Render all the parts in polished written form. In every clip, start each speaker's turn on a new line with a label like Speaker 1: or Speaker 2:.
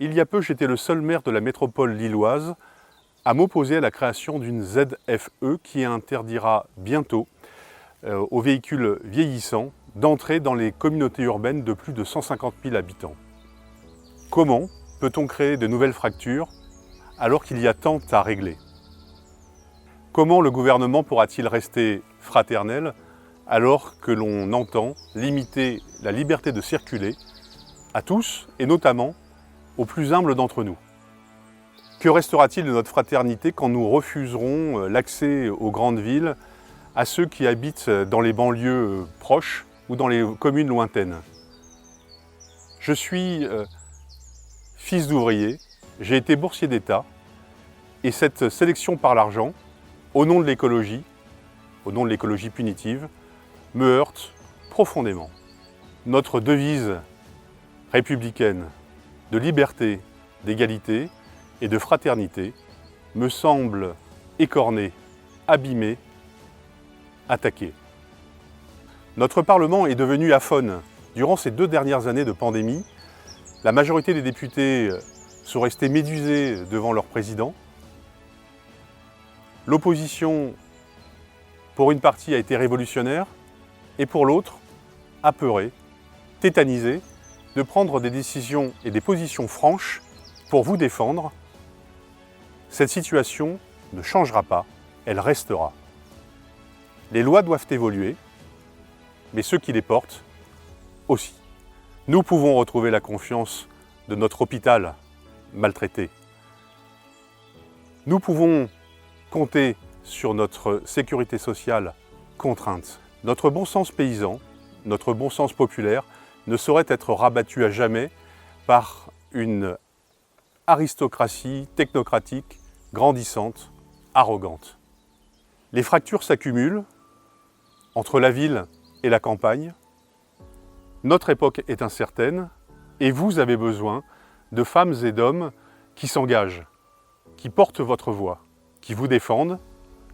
Speaker 1: Il y a peu, j'étais le seul maire de la métropole lilloise à m'opposer à la création d'une ZFE qui interdira bientôt aux véhicules vieillissants d'entrer dans les communautés urbaines de plus de 150 000 habitants. Comment peut-on créer de nouvelles fractures alors qu'il y a tant à régler? Comment le gouvernement pourra-t-il rester fraternel alors que l'on entend limiter la liberté de circuler à tous et notamment aux plus humbles d'entre nous? Que restera-t-il de notre fraternité quand nous refuserons l'accès aux grandes villes à ceux qui habitent dans les banlieues proches ou dans les communes lointaines? Je suis fils d'ouvrier, j'ai été boursier d'État et cette sélection par l'argent, au nom de l'écologie punitive, me heurte profondément. Notre devise républicaine de liberté, d'égalité et de fraternité me semble écornée, abîmée, attaquée. Notre Parlement est devenu aphone. Durant ces 2 dernières années de pandémie, la majorité des députés sont restés médusés devant leur président. L'opposition, pour une partie, a été révolutionnaire et pour l'autre, apeurée, tétanisée, de prendre des décisions et des positions franches pour vous défendre. Cette situation ne changera pas, elle restera. Les lois doivent évoluer, mais ceux qui les portent aussi. Nous pouvons retrouver la confiance de notre hôpital maltraité. Nous pouvons compter sur notre sécurité sociale contrainte. Notre bon sens paysan, notre bon sens populaire ne saurait être rabattu à jamais par une aristocratie technocratique, grandissante, arrogante. Les fractures s'accumulent entre la ville et la campagne. Notre époque est incertaine et vous avez besoin de femmes et d'hommes qui s'engagent, qui portent votre voix, qui vous défendent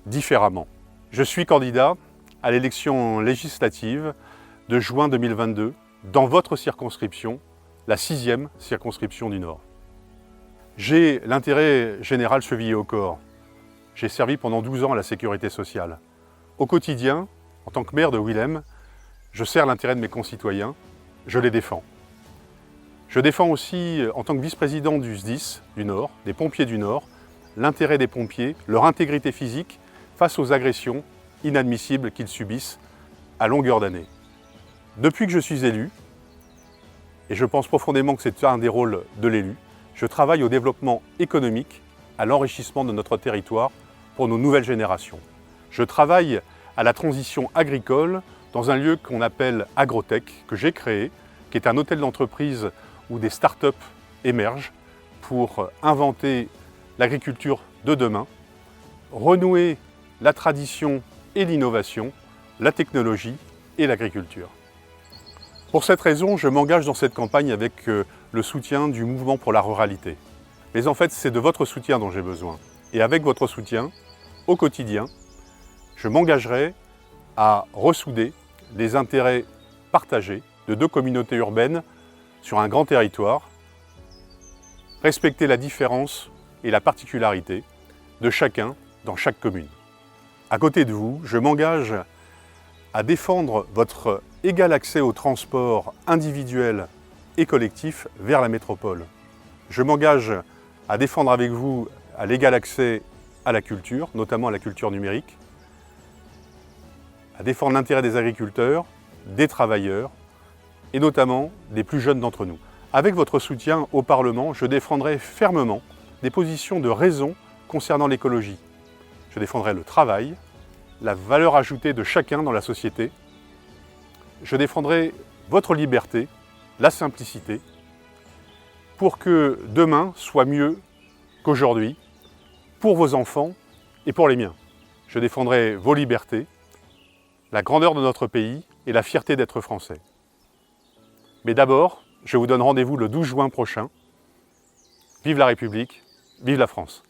Speaker 1: différemment. Je suis candidat à l'élection législative de juin 2022 dans votre circonscription, la 6e circonscription du Nord. J'ai l'intérêt général chevillé au corps. J'ai servi pendant 12 ans à la sécurité sociale. Au quotidien, en tant que maire de Willem, je sers l'intérêt de mes concitoyens, je les défends. Je défends aussi, en tant que vice-président du SDIS du Nord, des pompiers du Nord, l'intérêt des pompiers, leur intégrité physique face aux agressions inadmissibles qu'ils subissent à longueur d'année. Depuis que je suis élu, et je pense profondément que c'est un des rôles de l'élu, je travaille au développement économique, à l'enrichissement de notre territoire pour nos nouvelles générations. Je travaille à la transition agricole dans un lieu qu'on appelle Agrotech, que j'ai créé, qui est un hôtel d'entreprise où des start-up émergent pour inventer l'agriculture de demain, renouer la tradition et l'innovation, la technologie et l'agriculture. Pour cette raison, je m'engage dans cette campagne avec le soutien du mouvement pour la ruralité. Mais en fait, c'est de votre soutien dont j'ai besoin. Et avec votre soutien, au quotidien, je m'engagerai à ressouder les intérêts partagés de 2 communautés urbaines sur un grand territoire, respecter la différence et la particularité de chacun dans chaque commune. À côté de vous, je m'engage à défendre votre égal accès au transport individuel et collectif vers la métropole. Je m'engage à défendre avec vous l'égal accès à la culture, notamment à la culture numérique, à défendre l'intérêt des agriculteurs, des travailleurs et notamment des plus jeunes d'entre nous. Avec votre soutien au Parlement, je défendrai fermement des positions de raison concernant l'écologie. Je défendrai le travail, la valeur ajoutée de chacun dans la société. Je défendrai votre liberté, la simplicité, pour que demain soit mieux qu'aujourd'hui, pour vos enfants et pour les miens. Je défendrai vos libertés, la grandeur de notre pays et la fierté d'être français. Mais d'abord, je vous donne rendez-vous le 12 juin prochain. Vive la République, vive la France!